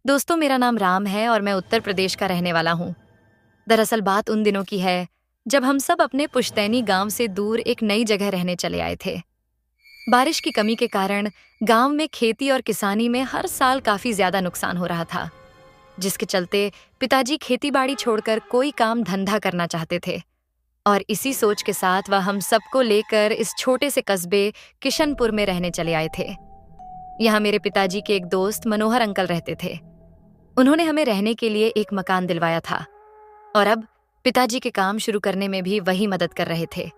दोस्तों, मेरा नाम राम है और मैं उत्तर प्रदेश का रहने वाला हूँ। दरअसल बात उन दिनों की है जब हम सब अपने पुश्तैनी गांव से दूर एक नई जगह रहने चले आए थे। बारिश की कमी के कारण गांव में खेती और किसानी में हर साल काफी ज्यादा नुकसान हो रहा था, जिसके चलते पिताजी खेतीबाड़ी छोड़कर कोई काम धंधा करना चाहते थे। और इसी सोच के साथ वह हम सबको लेकर इस छोटे से कस्बे किशनपुर में रहने चले आए थे। यहाँ मेरे पिताजी के एक दोस्त मनोहर अंकल रहते थे। उन्होंने हमें रहने के लिए एक मकान दिलवाया था और अब पिताजी के काम शुरू करने में भी वही मदद कर रहे थे।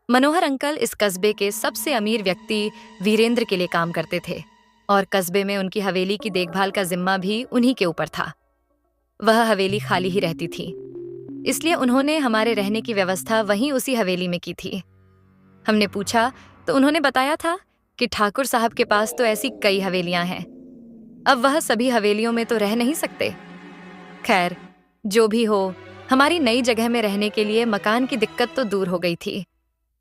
मनोहर अंकल इस कस्बे के सबसे अमीर व्यक्ति वीरेंद्र के लिए काम करते थे और कस्बे में उनकी हवेली की देखभाल का जिम्मा भी उन्हीं के ऊपर था। वह हवेली खाली ही रहती थी, इसलिए उन्होंने हमारे रहने की व्यवस्था वहीं उसी हवेली में की थी। हमने पूछा तो उन्होंने बताया था कि ठाकुर साहब के पास तो ऐसी कई हवेलियां हैं, अब वह सभी हवेलियों में तो रह नहीं सकते। खैर, जो भी हो, हमारी नई जगह में रहने के लिए मकान की दिक्कत तो दूर हो गई थी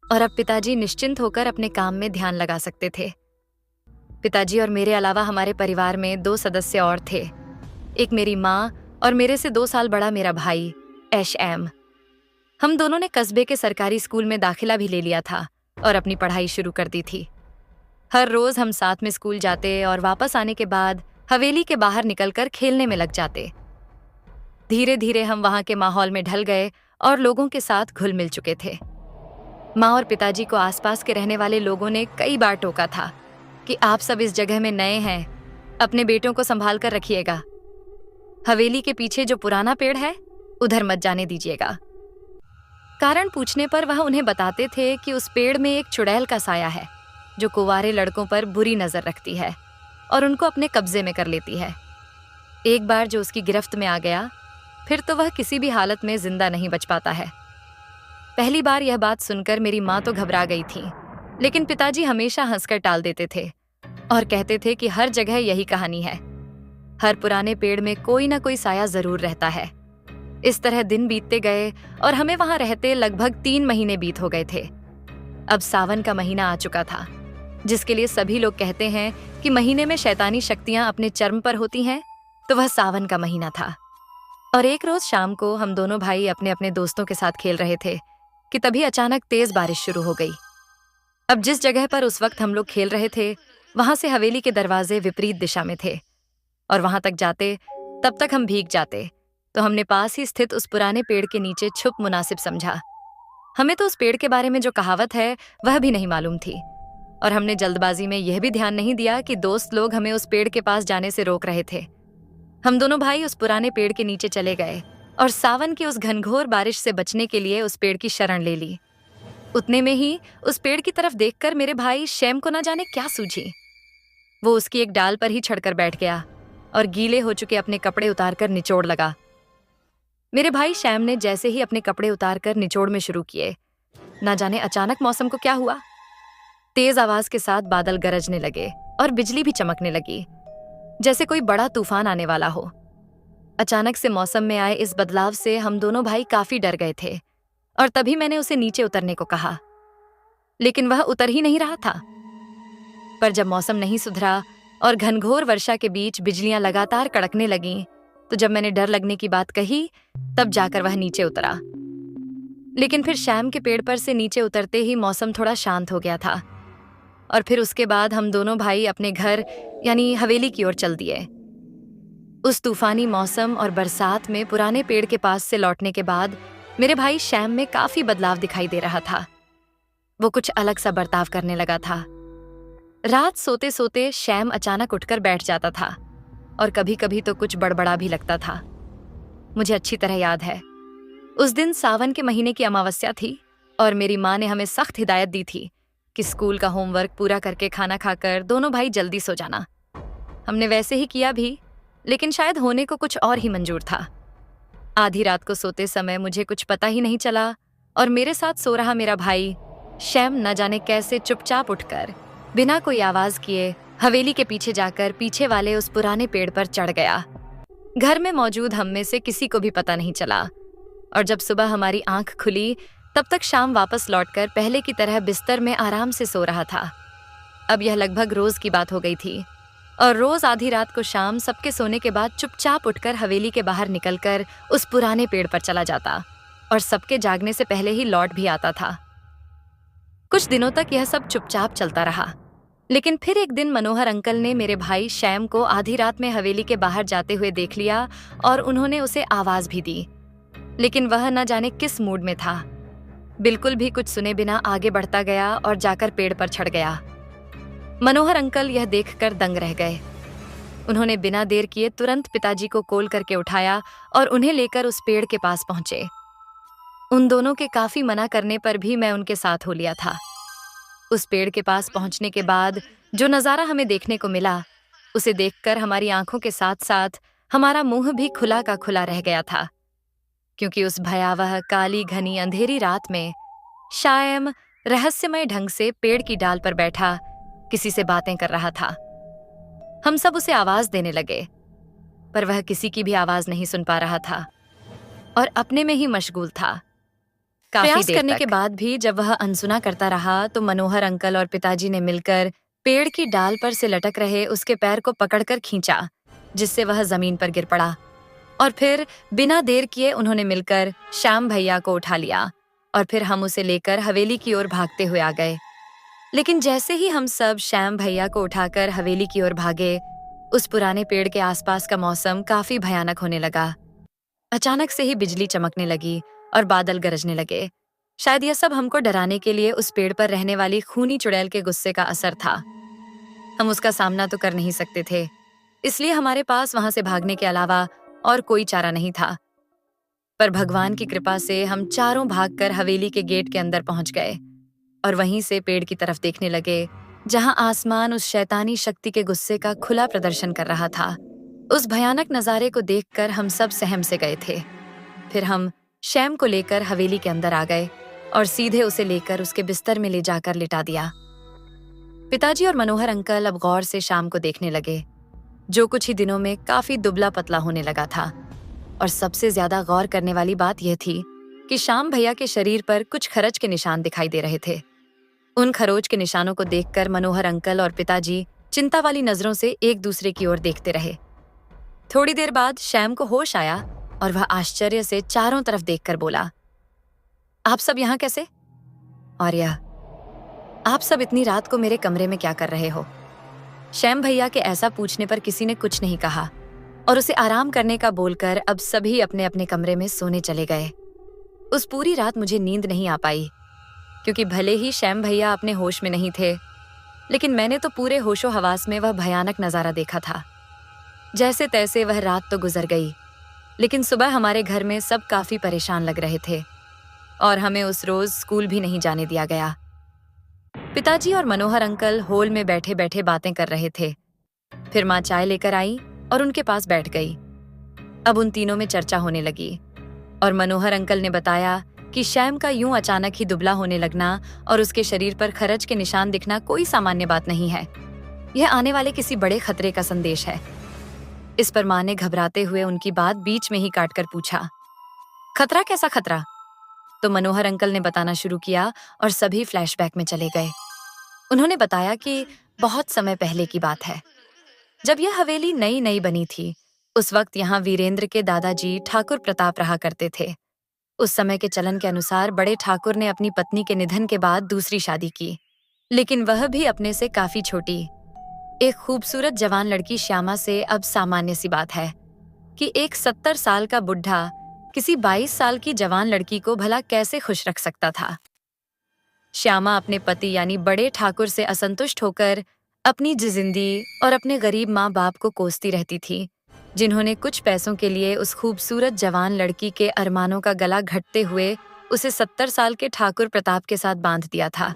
और अब पिताजी निश्चिंत होकर अपने काम में ध्यान लगा सकते थे। पिताजी और मेरे अलावा हमारे परिवार में 2 सदस्य और थे। एक मेरी माँ और मेरे से 2 साल बड़ा मेरा भाई एश-एम। हम दोनों ने कस्बे के सरकारी स्कूल में दाखिला भी ले लिया था और अपनी पढ़ाई शुरू कर दी थी। हर रोज हम साथ में स्कूल जाते और वापस आने के बाद हवेली के बाहर निकलकर खेलने में लग जाते। धीरे धीरे हम वहां के माहौल में ढल गए और लोगों के साथ घुल मिल चुके थे। माँ और पिताजी को आसपास के रहने वाले लोगों ने कई बार टोका था कि आप सब इस जगह में नए हैं, अपने बेटों को संभाल कर रखिएगा। हवेली के पीछे जो पुराना पेड़ है, उधर मत जाने दीजिएगा। कारण पूछने पर वह उन्हें बताते थे कि उस पेड़ में एक चुड़ैल का साया है जो कुंवारे लड़कों पर बुरी नजर रखती है और उनको अपने कब्जे में कर लेती है। एक बार जो उसकी गिरफ्त में आ गया, फिर तो वह किसी भी हालत में जिंदा नहीं बच पाता है। पहली बार यह बात सुनकर मेरी माँ तो घबरा गई थी, लेकिन पिताजी हमेशा हंसकर टाल देते थे और कहते थे कि हर जगह यही कहानी है, हर पुराने पेड़ में कोई ना कोई साया जरूर रहता है। इस तरह दिन बीतते गए और हमें वहां रहते लगभग 3 महीने बीत हो गए थे। अब सावन का महीना आ चुका था, जिसके लिए सभी लोग कहते हैं कि महीने में शैतानी शक्तियां अपने चरम पर होती हैं, तो वह सावन का महीना था। और एक रोज शाम को हम दोनों भाई अपने अपने दोस्तों के साथ खेल रहे थे कि तभी अचानक तेज बारिश शुरू हो गई। अब जिस जगह पर उस वक्त हम लोग खेल रहे थे, वहां से हवेली के दरवाजे विपरीत दिशा में थे और वहां तक जाते तब तक हम भीग जाते, तो हमने पास ही स्थित उस पुराने पेड़ के नीचे छुप मुनासिब समझा। हमें तो उस पेड़ के बारे में जो कहावत है वह भी नहीं मालूम थी और हमने जल्दबाजी में यह भी ध्यान नहीं दिया कि दोस्त लोग हमें उस पेड़ के पास जाने से रोक रहे थे। हम दोनों भाई उस पुराने पेड़ के नीचे चले गए और सावन की उस घनघोर बारिश से बचने के लिए उस पेड़ की शरण ले ली। उतने में ही उस पेड़ की तरफ देखकर मेरे भाई शैम को न जाने क्या सूझी। वो उसकी एक डाल पर ही चढ़कर बैठ गया और गीले हो चुके अपने कपड़े उतारकर निचोड़ लगा। मेरे भाई शैम ने जैसे ही अपने कपड़े उतारकर निचोड़ में शुरू किए, न जाने अचानक मौसम को क्या हुआ। तेज आवाज के साथ बादल गरजने लगे और बिजली भी चमकने लगी, जैसे कोई बड़ा तूफान आने वाला हो। अचानक से मौसम में आए इस बदलाव से हम दोनों भाई काफी डर गए थे और तभी मैंने उसे नीचे उतरने को कहा, लेकिन वह उतर ही नहीं रहा था। पर जब मौसम नहीं सुधरा और घनघोर वर्षा के बीच बिजलियां लगातार कड़कने लगीं, तो जब मैंने डर लगने की बात कही, तब जाकर वह नीचे उतरा। लेकिन फिर शैम के पेड़ पर से नीचे उतरते ही मौसम थोड़ा शांत हो गया था और फिर उसके बाद हम दोनों भाई अपने घर यानी हवेली की ओर चल दिए। उस तूफानी मौसम और बरसात में पुराने पेड़ के पास से लौटने के बाद मेरे भाई शैम में काफी बदलाव दिखाई दे रहा था। वो कुछ अलग सा बर्ताव करने लगा था। रात सोते सोते शैम अचानक उठकर बैठ जाता था और कभी कभी तो कुछ बड़बड़ा भी लगता था। मुझे अच्छी तरह याद है, उस दिन सावन के महीने की अमावस्या थी और मेरी माँ ने हमें सख्त हिदायत दी थी कि स्कूल का होमवर्क पूरा करके खाना खाकर दोनों भाई जल्दी सो जाना। हमने वैसे ही किया भी, लेकिन शायद होने को कुछ और ही मंजूर था। आधी रात को सोते समय मुझे कुछ पता ही नहीं चला और मेरे साथ सो रहा मेरा भाई शैम न जाने कैसे चुपचाप उठकर बिना कोई आवाज किए हवेली के पीछे जाकर पीछे वाले उस पुराने पेड़ पर चढ़ गया। घर में मौजूद हम में से किसी को भी पता नहीं चला और जब सुबह हमारी आंख खुली, तब तक शाम वापस लौटकर पहले की तरह बिस्तर में आराम से सो रहा था। अब यह लगभग रोज की बात हो गई थी और रोज आधी रात को शाम सबके सोने के बाद चुपचाप उठकर हवेली के बाहर निकलकर उस पुराने पेड़ पर चला जाता और सबके जागने से पहले ही लौट भी आता था। कुछ दिनों तक यह सब चुपचाप चलता रहा, लेकिन फिर एक दिन मनोहर अंकल ने मेरे भाई शैम को आधी रात में हवेली के बाहर जाते हुए देख लिया और उन्होंने उसे आवाज भी दी, लेकिन वह न जाने किस मूड में था। बिल्कुल भी कुछ सुने बिना आगे बढ़ता गया और जाकर पेड़ पर चढ़ गया। मनोहर अंकल यह देखकर दंग रह गए। उन्होंने बिना देर किए तुरंत पिताजी को कॉल करके उठाया और उन्हें लेकर उस पेड़ के पास पहुंचे। उन दोनों के काफी मना करने पर भी मैं उनके साथ हो लिया था। उस पेड़ के पास पहुंचने के बाद जो नजारा हमें देखने को मिला, उसे देखकर हमारी आंखों के साथ साथ हमारा मुंह भी खुला का खुला रह गया था, क्योंकि उस भयावह काली घनी अंधेरी रात में शायम रहस्यमय ढंग से पेड़ की डाल पर बैठा किसी से बातें कर रहा था। हम सब उसे आवाज देने लगे, पर वह किसी की भी आवाज नहीं सुन पा रहा था और अपने में ही मशगूल था। प्रयास करने के बाद भी जब वह अनसुना करता रहा तो मनोहर अंकल और पिताजी ने मिलकर पेड़ की डाल पर से लटक रहे उसके पैर को पकड़कर खींचा, जिससे वह जमीन पर गिर पड़ा। और फिर बिना देर किए उन्होंने मिलकर श्याम भैया को उठा लिया और फिर हम उसे लेकर हवेली की ओर भागते हुए आ गए। लेकिन जैसे ही हम सब श्याम भैया को उठाकर हवेली की ओर भागे, उस पुराने पेड़ के आसपास का मौसम काफी भयानक होने लगा। अचानक से ही बिजली चमकने लगी और बादल गरजने लगे। शायद यह सब हमको डराने के लिए उस पेड़ पर रहने वाली खूनी चुड़ैल के गुस्से का असर था। हम उसका सामना तो कर नहीं सकते थे, इसलिए हमारे पास वहां से भागने के अलावा और कोई चारा नहीं था। पर भगवान की कृपा से हम चारों भागकर हवेली के गेट के अंदर पहुंच गए और वहीं से पेड़ की तरफ देखने लगे, जहां आसमान उस शैतानी शक्ति के गुस्से का खुला प्रदर्शन कर रहा था। उस भयानक नजारे को देखकर हम सब सहम से गए थे। फिर हम शैम को लेकर हवेली के अंदर आ गए और सीधे उसे लेकर उसके बिस्तर में ले जाकर लिटा दिया। पिताजी और मनोहर अंकल अब गौर से शाम को देखने लगे, जो कुछ ही दिनों में काफी दुबला पतला होने लगा था। और सबसे ज्यादा गौर करने वाली बात यह थी कि श्याम भैया के शरीर पर कुछ खरोच के निशान दिखाई दे रहे थे। उन खरोच के निशानों को देखकर मनोहर अंकल और पिताजी चिंता वाली नजरों से एक दूसरे की ओर देखते रहे। थोड़ी देर बाद श्याम को होश आया और वह आश्चर्य से चारों तरफ देखकर बोला, आप सब यहाँ कैसे? और यह, आप सब इतनी रात को मेरे कमरे में क्या कर रहे हो? श्याम भैया के ऐसा पूछने पर किसी ने कुछ नहीं कहा और उसे आराम करने का बोलकर अब सभी अपने अपने कमरे में सोने चले गए। उस पूरी रात मुझे नींद नहीं आ पाई, क्योंकि भले ही श्याम भैया अपने होश में नहीं थे, लेकिन मैंने तो पूरे होशो हवास में वह भयानक नजारा देखा था। जैसे तैसे वह रात तो गुजर गई, लेकिन सुबह हमारे घर में सब काफी परेशान लग रहे थे और हमें उस रोज स्कूल भी नहीं जाने दिया गया। पिताजी और मनोहर अंकल हॉल में बैठे बैठे बातें कर रहे थे। फिर माँ चाय लेकर आई और उनके पास बैठ गई। अब उन तीनों में चर्चा होने लगी और मनोहर अंकल ने बताया कि श्याम का यूं अचानक ही दुबला होने लगना और उसके शरीर पर खरच के निशान दिखना कोई सामान्य बात नहीं है। यह आने वाले किसी बड़े खतरे का संदेश है। इस पर माँ ने घबराते हुए उनकी बात बीच में ही काटकर पूछा, खतरा? कैसा खतरा? तो मनोहर अंकल ने बताना शुरू किया और सभी फ्लैशबैक में चले गए। उन्होंने बताया कि बहुत समय पहले की बात है, जब यह हवेली नई नई बनी थी। उस वक्त यहाँ वीरेंद्र के दादाजी ठाकुर प्रताप रहा करते थे। उस समय के चलन के अनुसार बड़े ठाकुर ने अपनी पत्नी के निधन के बाद दूसरी शादी की, लेकिन वह भी अपने से काफी छोटी। एक खूबसूरत जवान लड़की श्यामा से अब सामान्य सी बात है कि एक 70 साल का बुढ़ा किसी 22 साल की जवान लड़की को भला कैसे खुश रख सकता था। श्यामा अपने पति यानी बड़े ठाकुर से असंतुष्ट होकर अपनी जिंदगी और अपने गरीब माँ बाप को कोसती रहती थी, जिन्होंने कुछ पैसों के लिए उस खूबसूरत जवान लड़की के अरमानों का गला घटते हुए उसे 70 साल के ठाकुर प्रताप के साथ बांध दिया था।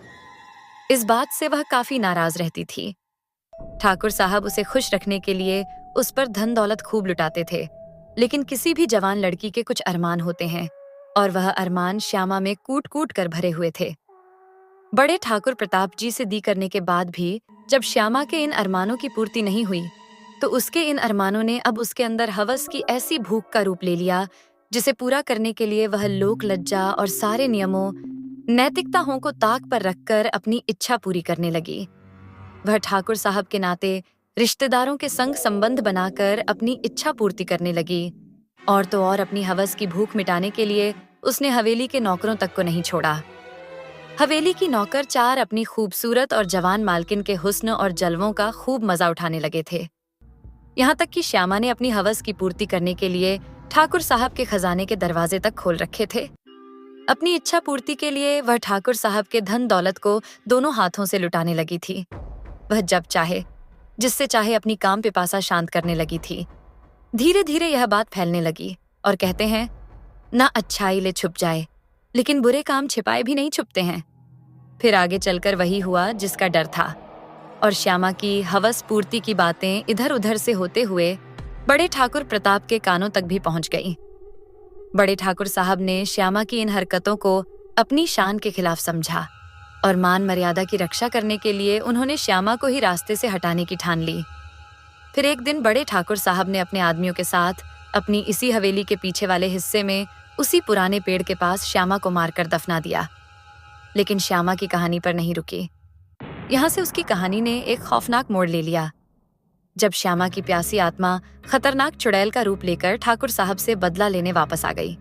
इस बात से वह काफी नाराज रहती थी। ठाकुर साहब उसे खुश रखने के लिए उस पर धन दौलत खूब लुटाते थे, लेकिन किसी भी जवान लड़की के कुछ अरमान होते हैं और वह अरमान श्यामा में कूट कूट कर भरे हुए थे। बड़े ठाकुर प्रताप जी से दी करने के बाद भी जब श्यामा के इन अरमानों की पूर्ति नहीं हुई, तो उसके इन अरमानों ने अब उसके अंदर हवस की ऐसी भूख का रूप ले लिया, जिसे पूरा करने के लिए वह लोक लज्जा और सारे नियमों, नैतिकताओं को ताक पर रखकर अपनी इच्छा पूरी करने लगी। वह ठाकुर साहब के नाते रिश्तेदारों के संग संबंध बनाकर अपनी इच्छा पूर्ति करने लगी। और तो और अपनी हवस की भूख मिटाने के लिए उसने हवेली के नौकरों तक को नहीं छोड़ा। हवेली की नौकर चार अपनी खूबसूरत और जवान मालकिन के हुस्न और जलवों का खूब मजा उठाने लगे थे। यहाँ तक कि श्यामा ने अपनी हवस की पूर्ति करने के लिए ठाकुर साहब के खजाने के दरवाजे तक खोल रखे थे। अपनी इच्छा पूर्ति के लिए वह ठाकुर साहब के धन दौलत को दोनों हाथों से लुटाने लगी थी। वह जब चाहे, जिससे चाहे अपनी काम पिपासा शांत करने लगी थी। धीरे धीरे यह बात फैलने लगी और कहते हैं, ना अच्छाई ले छुप जाए, लेकिन बुरे काम छिपाए भी नहीं छुपते हैं। फिर आगे चलकर वही हुआ जिसका डर था, और श्यामा की हवस पूर्ति की बातें इधर उधर से होते हुए बड़े ठाकुर प्रताप के कानों तक भी पहुंच गई। बड़े ठाकुर साहब ने श्यामा की इन हरकतों को अपनी शान के खिलाफ समझा और मान मर्यादा की रक्षा करने के लिए उन्होंने श्यामा को ही रास्ते से हटाने की ठान ली। फिर एक दिन बड़े ठाकुर साहब ने अपने आदमियों के साथ अपनी इसी हवेली के पीछे वाले हिस्से में उसी पुराने पेड़ के पास श्यामा को मारकर दफना दिया। लेकिन श्यामा की कहानी पर नहीं रुकी। यहाँ से उसकी कहानी ने एक खौफनाक मोड़ ले लिया। जब श्यामा की प्यासी आत्मा खतरनाक चुड़ैल का रूप लेकर ठाकुर साहब से बदला लेने वापस आ गई।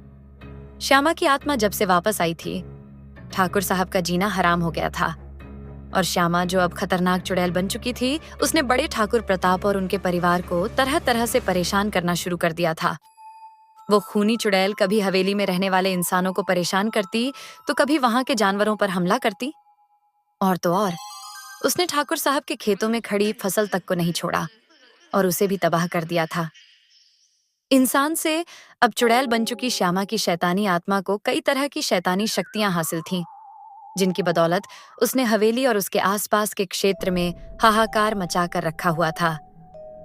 श्यामा की आत्मा जब से वापस आई थी, ठाकुर साहब का जीना हराम हो गया था, और श्यामा जो अब खतरनाक चुड़ैल बन चुकी थी, उसने बड़े ठाकुर प्रताप और उनके परिवार को तरह तरह से परेशान करना शुरू कर दिया था। वो खूनी चुड़ैल कभी हवेली में रहने वाले इंसानों को परेशान करती, तो कभी वहां के जानवरों पर हमला करती, और तो और उसने ठाकुर साहब के खेतों में खड़ी फसल तक को नहीं छोड़ा और उसे भी तबाह कर दिया था। इंसान से अब चुड़ैल बन चुकी श्यामा की शैतानी आत्मा को कई तरह की शैतानी शक्तियां हासिल थीं, जिनकी बदौलत उसने हवेली और उसके आसपास के क्षेत्र में हाहाकार मचा कर रखा हुआ था।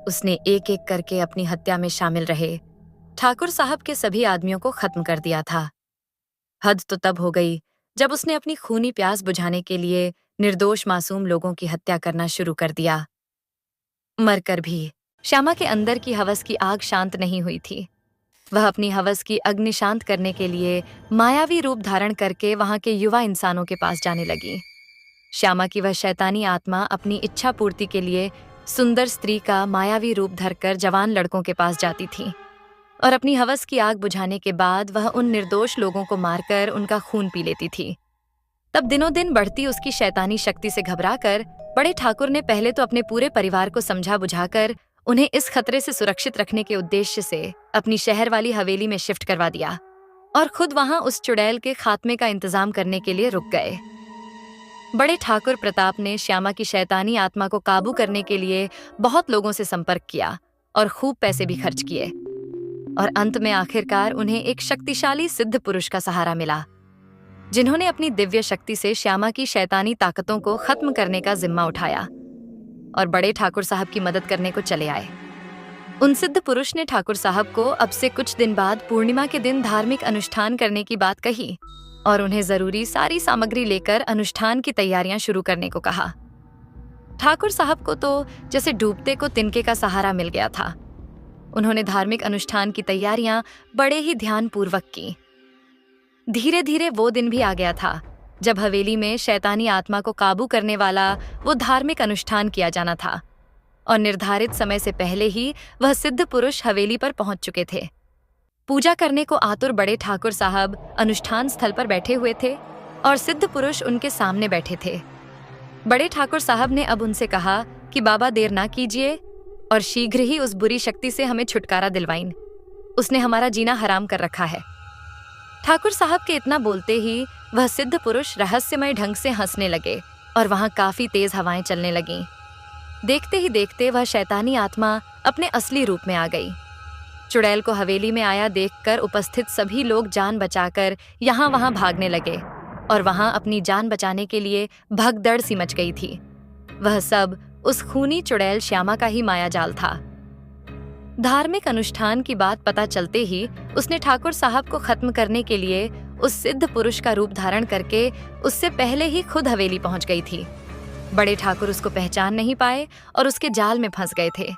उसने एक एक करके अपनी हत्या में शामिल रहे ठाकुर साहब के सभी आदमियों को खत्म कर दिया था। हद तो तब हो गई जब उसने अपनी खूनी प्यास बुझाने के लिए निर्दोष मासूम लोगों की हत्या करना शुरू कर दिया। मरकर भी श्यामा के अंदर की हवस की आग शांत नहीं हुई थी। वह अपनी हवस की अग्नि शांत करने के लिए मायावी रूप धारण करके वहां के युवा इंसानों के पास जाने लगी। श्यामा की वह शैतानी आत्मा अपनी इच्छा पूर्ति के लिए सुंदर स्त्री का मायावी रूप धरकर जवान लड़कों के पास जाती थी, और अपनी हवस की आग बुझाने के बाद वह उन निर्दोष लोगों को मारकर उनका खून पी लेती थी। तब दिनों दिन बढ़ती उसकी शैतानी शक्ति से घबराकर बड़े ठाकुर ने पहले तो अपने पूरे परिवार को समझा बुझाकर उन्हें इस खतरे से सुरक्षित रखने के उद्देश्य से अपनी शहर वाली हवेली में शिफ्ट करवा दिया, और खुद वहां उस चुड़ैल के खात्मे का इंतजाम करने के लिए रुक गए। बड़े ठाकुर प्रताप ने श्यामा की शैतानी आत्मा को काबू करने के लिए बहुत लोगों से संपर्क किया और खूब पैसे भी खर्च किए, और अंत में आखिरकार उन्हें एक शक्तिशाली सिद्ध पुरुष का सहारा मिला, जिन्होंने अपनी दिव्य शक्ति से श्यामा की शैतानी ताकतों को खत्म करने का जिम्मा उठाया और बड़े ठाकुर साहब की मदद करने को चले आए। उन सिद्ध पुरुष ने ठाकुर साहब को अब से कुछ दिन बाद पूर्णिमा के दिन धार्मिक अनुष्ठान करने की बात कही और उन्हें जरूरी सारी सामग्री लेकर अनुष्ठान की तैयारियां शुरू करने को कहा। ठाकुर साहब को तो जैसे डूबते को तिनके का सहारा मिल गया था। उन्होंने धार्मिक अनुष्ठान की तैयारियां बड़े ही ध्यानपूर्वक की। धीरे धीरे वो दिन भी आ गया था जब हवेली में शैतानी आत्मा को काबू करने वाला वो धार्मिक अनुष्ठान किया जाना था, और निर्धारित समय से पहले ही वह सिद्ध पुरुष हवेली पर पहुंच चुके थे। पूजा करने को आतुर बड़े ठाकुर साहब अनुष्ठान स्थल पर बैठे हुए थे और सिद्ध पुरुष उनके सामने बैठे थे। बड़े ठाकुर साहब ने अब उनसे कहा कि बाबा देर ना कीजिए और शीघ्र ही उस बुरी शक्ति से हमें छुटकारा दिलवाइन। उसने हमारा जीना हराम कर रखा है। ठाकुर साहब के इतना बोलते ही वह सिद्ध पुरुष रहस्यमय ढंग से हंसने लगे और वहां काफी तेज हवाएं चलने लगीं। देखते ही देखते वह शैतानी आत्मा अपने असली रूप में आ गई। चुड़ैल को हवेली में आया देखकर उपस्थित सभी लोग जान बचाकर यहाँ वहां भागने लगे, और वहां अपनी जान बचाने के लिए भगदड़ सी मच गई थी। वह सब उस खूनी चुड़ैल श्यामा का ही मायाजाल था। धार्मिक अनुष्ठान की बात पता चलते ही उसने ठाकुर साहब को खत्म करने के लिए उस सिद्ध पुरुष का रूप धारण करके उससे पहले ही खुद हवेली पहुंच गई थी। बड़े ठाकुर उसको पहचान नहीं पाए और उसके जाल में फंस गए थे।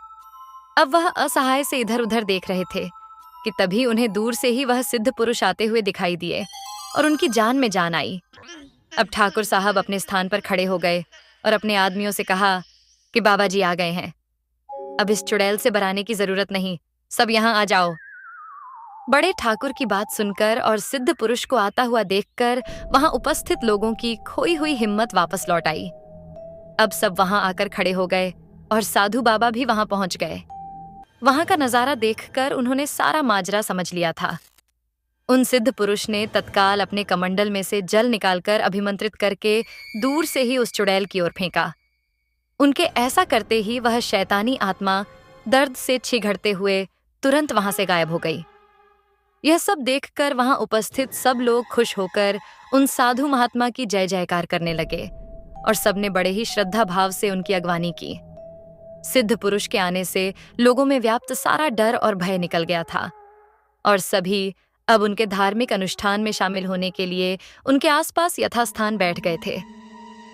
अब वह असहाय से इधर उधर देख रहे थे कि तभी उन्हें दूर से ही वह सिद्ध पुरुष आते हुए दिखाई दिए और उनकी जान में जान आई। अब ठाकुर साहब अपने स्थान पर खड़े हो गए और अपने आदमियों से कहा कि बाबा जी आ गए हैं। अब इस चुड़ैल से बराने की जरूरत नहीं, सब यहाँ आ जाओ। बड़े ठाकुर की बात सुनकर और सिद्ध पुरुष को आता हुआ देखकर वहां उपस्थित लोगों की खोई हुई हिम्मत वापस लौट आई। अब सब वहां आकर खड़े हो गए और साधु बाबा भी वहां पहुंच गए। वहां का नजारा देखकर उन्होंने सारा माजरा समझ लिया था। उन सिद्ध पुरुष ने तत्काल अपने कमंडल में से जल निकालकर अभिमंत्रित करके दूर से ही उस चुड़ैल की ओर फेंका। उनके ऐसा करते ही वह शैतानी आत्मा दर्द से छिघड़ते हुए तुरंत वहां से गायब हो गई। यह सब देखकर वहां उपस्थित सब लोग खुश होकर उन साधु महात्मा की जय जयकार करने लगे और सबने बड़े ही श्रद्धा भाव से उनकी अगवानी की। सिद्ध पुरुष के आने से लोगों में व्याप्त सारा डर और भय निकल गया था और सभी अब उनके धार्मिक अनुष्ठान में शामिल होने के लिए उनके आसपास यथास्थान बैठ गए थे।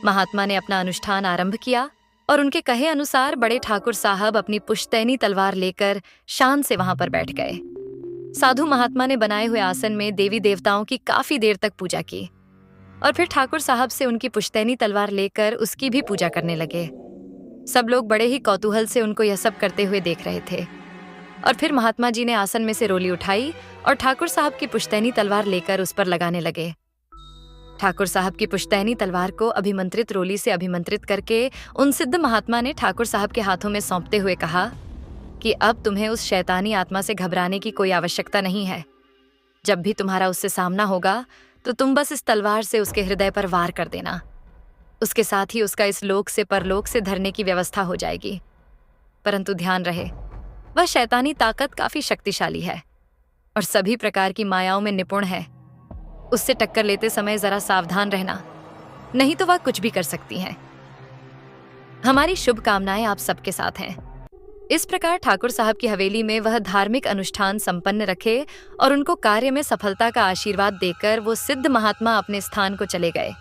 महात्मा ने अपना अनुष्ठान आरंभ किया और उनके कहे अनुसार बड़े ठाकुर साहब अपनी पुश्तैनी तलवार लेकर शान से वहां पर बैठ गए। साधु महात्मा ने बनाए हुए आसन में देवी देवताओं की काफी देर तक पूजा की और फिर ठाकुर साहब से उनकी पुश्तैनी तलवार लेकर उसकी भी पूजा करने लगे। सब लोग बड़े ही कौतूहल से उनको यह सब करते हुए देख रहे थे और फिर महात्मा जी ने आसन में से रोली उठाई और ठाकुर साहब की पुश्तैनी तलवार लेकर उस पर लगाने लगे। ठाकुर साहब की पुश्तैनी तलवार को अभिमंत्रित रोली से अभिमंत्रित करके उन सिद्ध महात्मा ने ठाकुर साहब के हाथों में सौंपते हुए कहा कि अब तुम्हें उस शैतानी आत्मा से घबराने की कोई आवश्यकता नहीं है। जब भी तुम्हारा उससे सामना होगा तो तुम बस इस तलवार से उसके हृदय पर वार कर देना। उसके साथ ही उसका इस लोक से परलोक से धरने की व्यवस्था हो जाएगी। परंतु ध्यान रहे, वह शैतानी ताकत काफी शक्तिशाली है और सभी प्रकार की मायाओं में निपुण है। उससे टक्कर लेते समय जरा सावधान रहना, नहीं तो वह कुछ भी कर सकती है। हमारी शुभकामनाएं आप सबके साथ हैं। इस प्रकार ठाकुर साहब की हवेली में वह धार्मिक अनुष्ठान संपन्न रखे और उनको कार्य में सफलता का आशीर्वाद देकर वो सिद्ध महात्मा अपने स्थान को चले गए।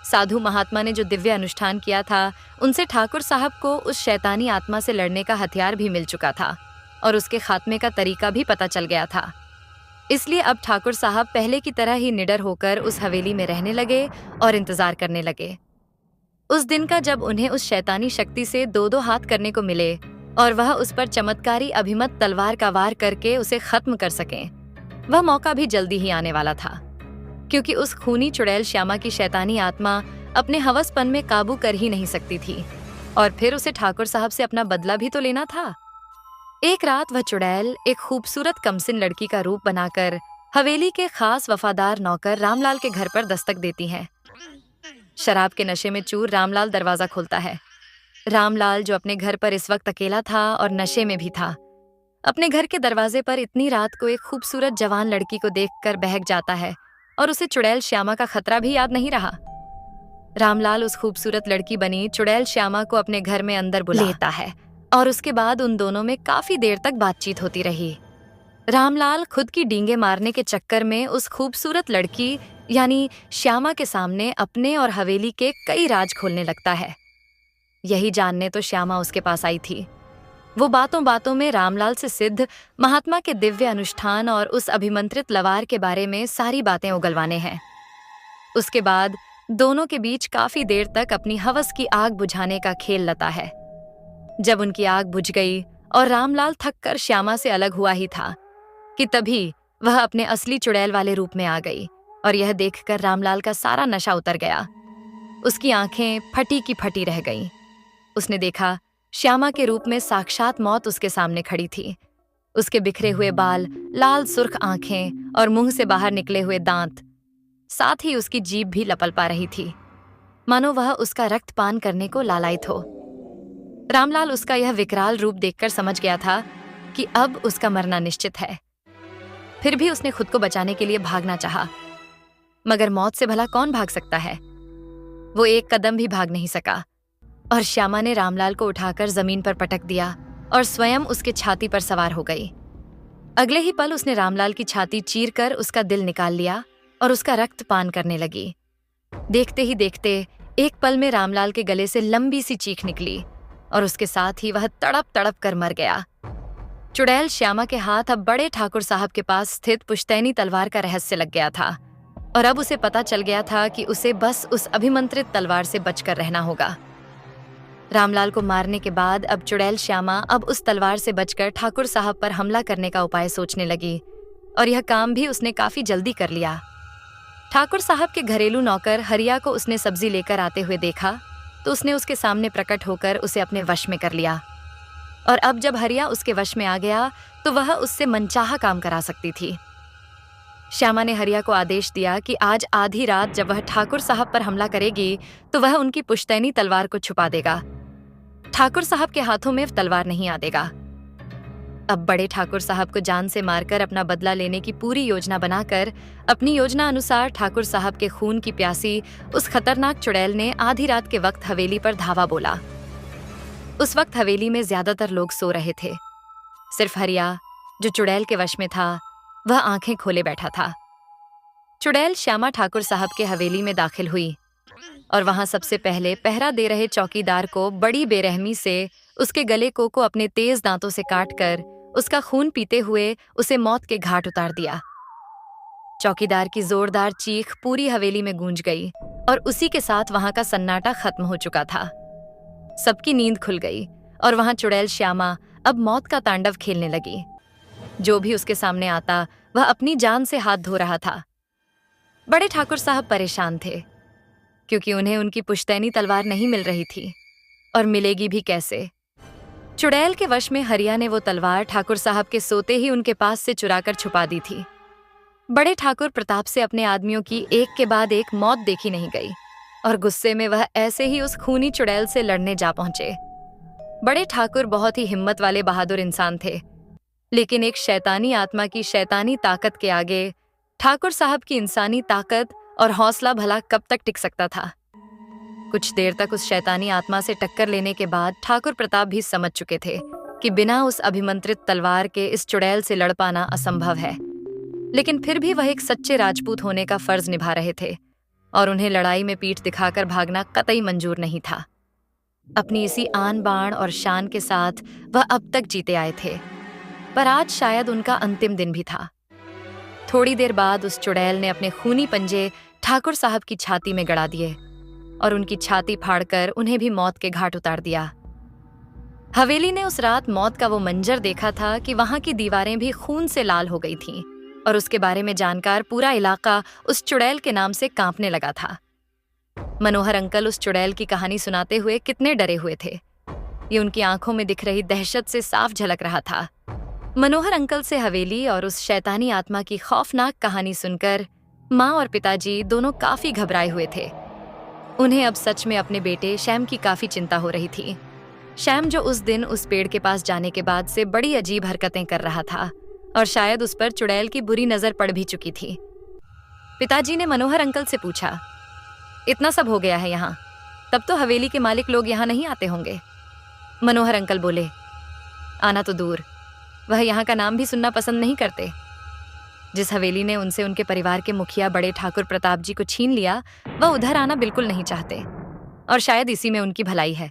साधु महात्मा ने जो दिव्य अनुष्ठान किया था, उनसे ठाकुर साहब को उस शैतानी आत्मा से लड़ने का हथियार भी मिल चुका था और उसके खात्मे का तरीका भी पता चल गया था। इसलिए अब ठाकुर साहब पहले की तरह ही निडर होकर उस हवेली में रहने लगे और इंतजार करने लगे उस दिन का जब उन्हें उस शैतानी शक्ति से दो दो हाथ करने को मिले और वह उस पर चमत्कारी अभिमत तलवार का वार करके उसे खत्म कर सकें। वह मौका भी जल्दी ही आने वाला था, क्योंकि उस खूनी चुड़ैल श्यामा की शैतानी आत्मा अपने हवसपन में काबू कर ही नहीं सकती थी और फिर उसे ठाकुर साहब से अपना बदला भी तो लेना था। एक रात वह चुड़ैल एक खूबसूरत कमसिन लड़की का रूप बनाकर हवेली के खास वफादार नौकर रामलाल के घर पर दस्तक देती है। शराब के नशे में चूर रामलाल दरवाजा खोलता है। रामलाल, जो अपने घर पर इस वक्त अकेला था और नशे में भी था, अपने घर के दरवाजे पर इतनी रात को एक खूबसूरत जवान लड़की को देखकर बहक जाता है और उसे चुड़ैल श्यामा का खतरा भी याद नहीं रहा। रामलाल उस खूबसूरत लड़की बनी चुड़ैल श्यामा को अपने घर में अंदर बुला लेता है और उसके बाद उन दोनों में काफी देर तक बातचीत होती रही। रामलाल खुद की डींगे मारने के चक्कर में उस खूबसूरत लड़की यानी श्यामा के सामने अपने और हवेली के कई राज खोलने लगता है। यही जानने तो श्यामा उसके पास आई थी। वो बातों बातों में रामलाल से सिद्ध महात्मा के दिव्य अनुष्ठान और उस अभिमंत्रित लवार के बारे में सारी बातें उगलवाने हैं। उसके बाद दोनों के बीच काफी देर तक अपनी हवस की आग बुझाने का खेल लता है। जब उनकी आग बुझ गई और रामलाल थक कर श्यामा से अलग हुआ ही था कि तभी वह अपने असली चुड़ैल वाले रूप में आ गई और यह देखकर रामलाल का सारा नशा उतर गया। उसकी आंखें फटी की फटी रह गईं। उसने देखा श्यामा के रूप में साक्षात मौत उसके सामने खड़ी थी। उसके बिखरे हुए बाल, लाल सुर्ख आंखें और मुंह से बाहर निकले हुए दांत, साथ ही उसकी जीभ भी लपलपा रही थी, मानो वह उसका रक्तपान करने को लालायित हो। रामलाल उसका यह विकराल रूप देखकर समझ गया था कि अब उसका मरना निश्चित है। फिर भी उसने खुद को बचाने के लिए भागना चाहा, मगर मौत से भला कौन भाग सकता है। वो एक कदम भी भाग नहीं सका और श्यामा ने रामलाल को उठाकर जमीन पर पटक दिया और स्वयं उसके छाती पर सवार हो गई। अगले ही पल उसने रामलाल की छाती चीरकर उसका दिल निकाल लिया और उसका रक्त पान करने लगी। देखते ही देखते एक पल में रामलाल के गले से लंबी सी चीख निकली और उसके साथ ही वह तड़प तड़प कर मर गया। चुड़ैल श्यामा के हाथ अब बड़े ठाकुर साहब के पास स्थित पुश्तैनी तलवार का रहस्य लग गया था और अब उसे पता चल गया था कि उसे बस उस अभिमंत्रित तलवार से बचकर रहना होगा। रामलाल को मारने के बाद अब चुड़ैल श्यामा अब उस तलवार से बचकर ठाकुर साहब पर हमला करने का उपाय सोचने लगी, और यह काम भी उसने काफी जल्दी कर लिया। ठाकुर साहब के घरेलू नौकर हरिया को उसने सब्जी लेकर आते हुए देखा तो उसने उसके सामने प्रकट होकर उसे अपने वश में कर लिया, और अब जब हरिया उसके वश में आ गया तो वह उससे मनचाहा काम करा सकती थी। श्यामा ने हरिया को आदेश दिया कि आज आधी रात जब वह ठाकुर साहब पर हमला करेगी तो वह उनकी पुश्तैनी तलवार को छुपा देगा, ठाकुर साहब के हाथों में तलवार नहीं आ देगा। अब बड़े ठाकुर साहब को जान से मारकर अपना बदला लेने की पूरी योजना बनाकर अपनी योजना अनुसार ठाकुर साहब के खून की प्यासी उस खतरनाक चुड़ैल ने आधी रात के वक्त हवेली पर धावा बोला। उस वक्त हवेली में ज्यादातर लोग सो रहे थे। सिर्फ हरिया, जो चुड़ैल के वश में था, वह आंखें खोले बैठा था। चुड़ैल श्यामा ठाकुर साहब के हवेली में दाखिल हुई और वहां सबसे पहले पहरा दे रहे चौकीदार को बड़ी बेरहमी से उसके गले को अपने तेज दांतों से काटकर उसका खून पीते हुए उसे मौत के घाट उतार दिया। चौकीदार की जोरदार चीख पूरी हवेली में गूंज गई और उसी के साथ वहां का सन्नाटा खत्म हो चुका था। सबकी नींद खुल गई और वहां चुड़ैल श्यामा अब मौत का तांडव खेलने लगी। जो भी उसके सामने आता वह अपनी जान से हाथ धो रहा था। बड़े ठाकुर साहब परेशान थे क्योंकि उन्हें उनकी पुश्तैनी तलवार नहीं मिल रही थी, और मिलेगी भी कैसे। चुड़ैल के वश में हरिया ने वो तलवार ठाकुर साहब के सोते ही उनके पास से चुराकर छुपा दी थी। बड़े ठाकुर प्रताप से अपने आदमियों की एक के बाद एक मौत देखी नहीं गई, और गुस्से में वह ऐसे ही उस खूनी चुड़ैल से लड़ने जा पहुंचे। बड़े ठाकुर बहुत ही हिम्मत वाले बहादुर इंसान थे, लेकिन एक शैतानी आत्मा की शैतानी ताकत के आगे ठाकुर साहब की इंसानी ताकत और हौसला भला कब तक टिक सकता था। कुछ देर तक उस शैतानी आत्मा से टक्कर लेने के बाद ठाकुर प्रताप भी समझ चुके थे कि बिना उस अभिमंत्रित तलवार के इस चुड़ैल से लड़ पाना असंभव है, लेकिन फिर भी वह एक सच्चे राजपूत होने का फर्ज निभा रहे थे और उन्हें लड़ाई में पीठ दिखाकर भागना कतई मंजूर नहीं था। अपनी इसी आन बाण और शान के साथ वह अब तक जीते आए थे, पर आज शायद उनका अंतिम दिन भी था। थोड़ी देर बाद उस चुड़ैल ने अपने खूनी पंजे ठाकुर साहब की छाती में गड़ा दिए और उनकी छाती फाड़कर उन्हें भी मौत के घाट उतार दिया। हवेली ने उस रात मौत का वो मंजर देखा था कि वहां की दीवारें भी खून से लाल हो गई थीं, और उसके बारे में जानकर पूरा इलाका उस चुड़ैल के नाम से कांपने लगा था। मनोहर अंकल उस चुड़ैल की कहानी सुनाते हुए कितने डरे हुए थे, ये उनकी आंखों में दिख रही दहशत से साफ झलक रहा था। मनोहर अंकल से हवेली और उस शैतानी आत्मा की खौफनाक कहानी सुनकर माँ और पिताजी दोनों काफी घबराए हुए थे। उन्हें अब सच में अपने बेटे शैम की काफी चिंता हो रही थी। शैम जो उस दिन उस पेड़ के पास जाने के बाद से बड़ी अजीब हरकतें कर रहा था, और शायद उस पर चुड़ैल की बुरी नजर पड़ भी चुकी थी। पिताजी ने मनोहर अंकल से पूछा, इतना सब हो गया है यहाँ, तब तो हवेली के मालिक लोग यहाँ नहीं आते होंगे। मनोहर अंकल बोले, आना तो दूर, वह यहाँ का नाम भी सुनना पसंद नहीं करते। जिस हवेली ने उनसे उनके परिवार के मुखिया बड़े ठाकुर प्रताप जी को छीन लिया, वह उधर आना बिल्कुल नहीं चाहते, और शायद इसी में उनकी भलाई है।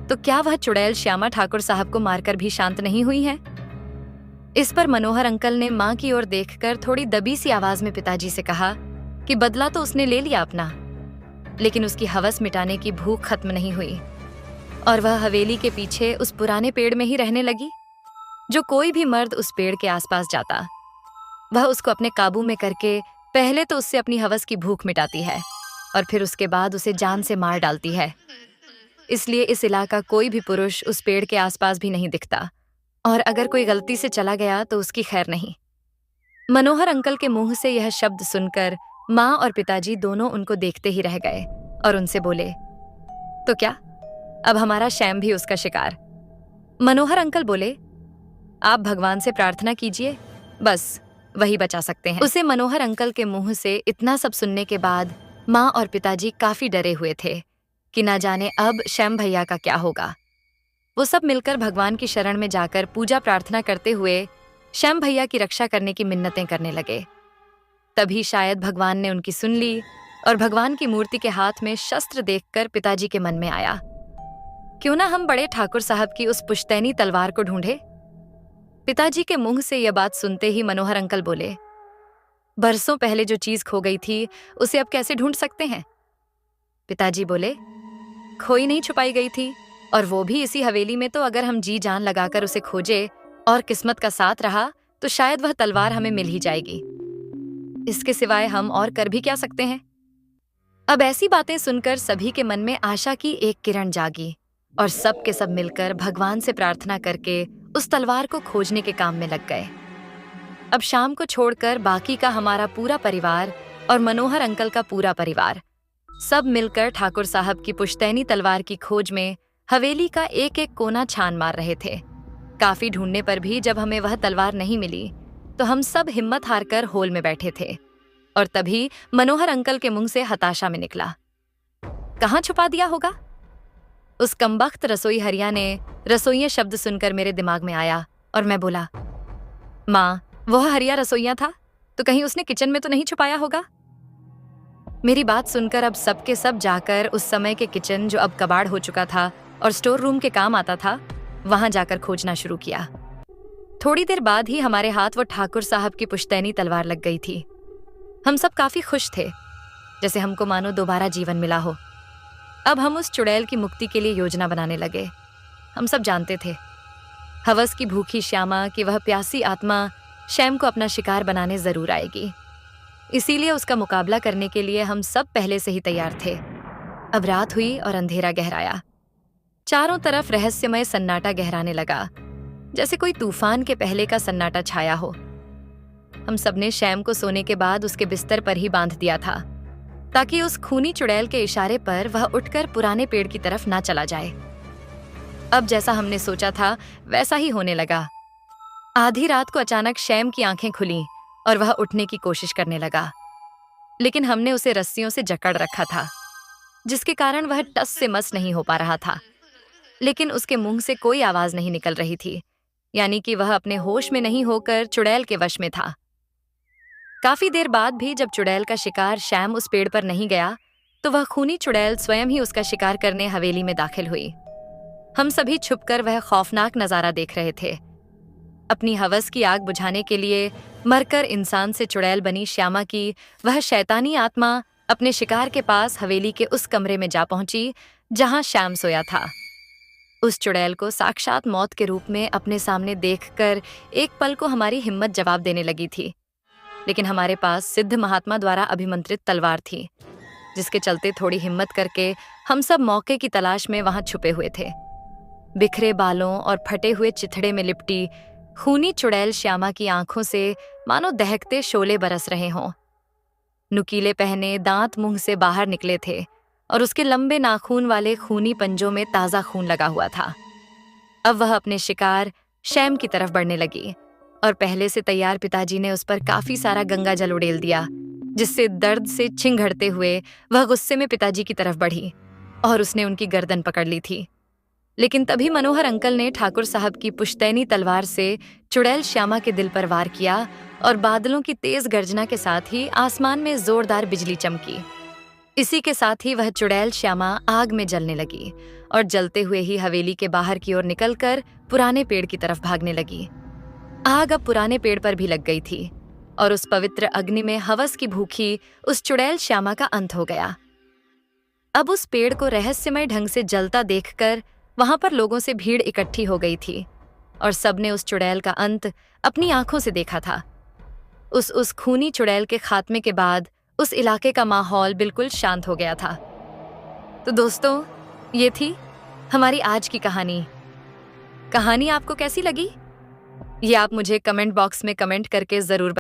तो क्या वह चुड़ैल श्यामा ठाकुर साहब को मारकर भी शांत नहीं हुई है? इस पर मनोहर अंकल ने माँ की ओर देखकर थोड़ी दबी सी आवाज में पिताजी से कहा कि बदला तो उसने ले लिया अपना, लेकिन उसकी हवस मिटाने की भूख खत्म नहीं हुई, और वह हवेली के पीछे उस पुराने पेड़ में ही रहने लगी। जो कोई भी मर्द उस पेड़ के आसपास जाता, वह उसको अपने काबू में करके पहले तो उससे अपनी हवस की भूख मिटाती है और फिर उसके बाद उसे जान से मार डालती है। इसलिए इस इलाका कोई भी पुरुष उस पेड़ के आसपास भी नहीं दिखता, और अगर कोई गलती से चला गया तो उसकी खैर नहीं। मनोहर अंकल के मुंह से यह शब्द सुनकर माँ और पिताजी दोनों उनको देखते ही रह गए और उनसे बोले, तो क्या अब हमारा शैम भी उसका शिकार? मनोहर अंकल बोले, आप भगवान से प्रार्थना कीजिए, बस वही बचा सकते हैं उसे। मनोहर अंकल के मुंह से इतना सब सुनने के बाद माँ और पिताजी काफी डरे हुए थे कि ना जाने अब शैम भैया का क्या होगा। वो सब मिलकर भगवान की शरण में जाकर पूजा प्रार्थना करते हुए शैम भैया की रक्षा करने की मिन्नतें करने लगे। तभी शायद भगवान ने उनकी सुन ली, और भगवान की मूर्ति के हाथ में शस्त्र देखकर पिताजी के मन में आया, क्यों ना हम बड़े ठाकुर साहब की उस पुश्तैनी तलवार को ढूंढे। पिताजी के मुंह से यह बात सुनते ही मनोहर अंकल बोले, बरसों पहले जो चीज खो गई थी उसे अब कैसे ढूंढ सकते हैं? पिताजी बोले, खोई नहीं छुपाई गई थी, और वो भी इसी हवेली में। तो अगर हम जी जान लगाकर उसे खोजे और किस्मत का साथ रहा तो शायद वह तलवार हमें मिल ही जाएगी। इसके सिवाय हम और कर भी क्या सकते हैं? अब ऐसी बातें सुनकर सभी के मन में आशा की एक किरण जागी और सब के सब मिलकर भगवान से प्रार्थना करके उस तलवार को खोजने के काम में लग गए। अब शाम को छोड़कर बाकी का हमारा पूरा परिवार और मनोहर अंकल का पूरा परिवार सब मिलकर ठाकुर साहब की पुश्तैनी तलवार की खोज में हवेली का एक एक कोना छान मार रहे थे। काफी ढूंढने पर भी जब हमें वह तलवार नहीं मिली तो हम सब हिम्मत हारकर होल में बैठे थे। और तभी मनोहर अंकल के मुंह से हताशा में निकला, कहाँ छुपा दिया होगा? उस कमबख्त रसोई हरिया ने रसोइया शब्द सुनकर मेरे दिमाग में आया और मैं बोला, माँ, वह हरिया रसोइया था तो कहीं उसने किचन में तो नहीं छुपाया होगा? मेरी बात सुनकर अब सबके सब जाकर उस समय के किचन, जो अब कबाड़ हो चुका था और स्टोर रूम के काम आता था, वहां जाकर खोजना शुरू किया। थोड़ी देर बाद ही हमारे हाथ वो ठाकुर साहब की पुश्तैनी तलवार लग गई थी। हम सब काफी खुश थे, जैसे हमको मानो दोबारा जीवन मिला हो। अब हम उस चुड़ैल की मुक्ति के लिए योजना बनाने लगे। हम सब जानते थे हवस की भूखी श्यामा कि वह प्यासी आत्मा शैम को अपना शिकार बनाने जरूर आएगी। इसीलिए उसका मुकाबला करने के लिए हम सब पहले से ही तैयार थे। अब रात हुई और अंधेरा गहराया। चारों तरफ रहस्यमय सन्नाटा गहराने लगा, जैसे कोई तूफान के पहले का सन्नाटा छाया हो। हम सबने शैम को सोने के बाद उसके बिस्तर पर ही बांध दिया था, ताकि उस खूनी चुड़ैल के इशारे पर वह उठकर पुराने पेड़ की तरफ ना चला जाए। अब जैसा हमने सोचा था वैसा ही होने लगा। आधी रात को अचानक शैम की आंखें खुलीं और वह उठने की कोशिश करने लगा, लेकिन हमने उसे रस्सियों से जकड़ रखा था, जिसके कारण वह टस से मस नहीं हो पा रहा था। लेकिन उसके मुंह से कोई आवाज नहीं निकल रही थी, यानी कि वह अपने होश में नहीं होकर चुड़ैल के वश में था। काफी देर बाद भी जब चुड़ैल का शिकार शैम उस पेड़ पर नहीं गया तो वह खूनी चुड़ैल स्वयं ही उसका शिकार करने हवेली में दाखिल हुई। हम सभी छुपकर वह खौफनाक नजारा देख रहे थे। अपनी हवस की आग बुझाने के लिए मरकर इंसान से चुड़ैल बनी श्यामा की वह शैतानी आत्मा अपने शिकार के पास हवेली के उस कमरे में जा पहुंची जहां श्याम सोया था। उस चुड़ैल को साक्षात मौत के रूप में अपने सामने देखकर एक पल को हमारी हिम्मत जवाब देने लगी थी, लेकिन हमारे पास सिद्ध महात्मा द्वारा अभिमंत्रित तलवार थी, जिसके चलते थोड़ी हिम्मत करके हम सब मौके की तलाश में वहां छुपे हुए थे। बिखरे बालों और फटे हुए चिथड़े में लिपटी खूनी चुड़ैल श्यामा की आंखों से मानो दहकते शोले बरस रहे हों। नुकीले पहने दांत मुंह से बाहर निकले थे और उसके लंबे नाखून वाले खूनी पंजों में ताजा खून लगा हुआ था। अब वह अपने शिकार शैम की तरफ बढ़ने लगी और पहले से तैयार पिताजी ने उस पर काफी सारा गंगा जल उड़ेल दिया, जिससे दर्द से चिंघड़ते हुए वह गुस्से में पिताजी की तरफ बढ़ी और उसने उनकी गर्दन पकड़ ली थी। लेकिन तभी मनोहर अंकल ने ठाकुर साहब की पुश्तैनी तलवार से चुड़ैल श्यामा के दिल पर वार किया और बादलों की तेज गर्जना के साथ ही आसमान में जोरदार बिजली चमकी। इसी के साथ ही वह चुड़ैल श्यामा आग में जलने लगी और जलते हुए ही हवेली के बाहर की ओर निकलकर पुराने पेड़ की तरफ भागने लगी। आग अब पुराने पेड़ पर भी लग गई थी और उस पवित्र अग्नि में हवस की भूखी उस चुड़ैल श्यामा का अंत हो गया। अब उस पेड़ को रहस्यमय ढंग से जलता देखकर वहां पर लोगों से भीड़ इकट्ठी हो गई थी और सबने उस चुड़ैल का अंत अपनी आंखों से देखा था। उस खूनी चुड़ैल के खात्मे के बाद उस इलाके का माहौल बिल्कुल शांत हो गया था। तो दोस्तों, ये थी हमारी आज की कहानी। कहानी आपको कैसी लगी? ये आप मुझे कमेंट बॉक्स में कमेंट करके जरूर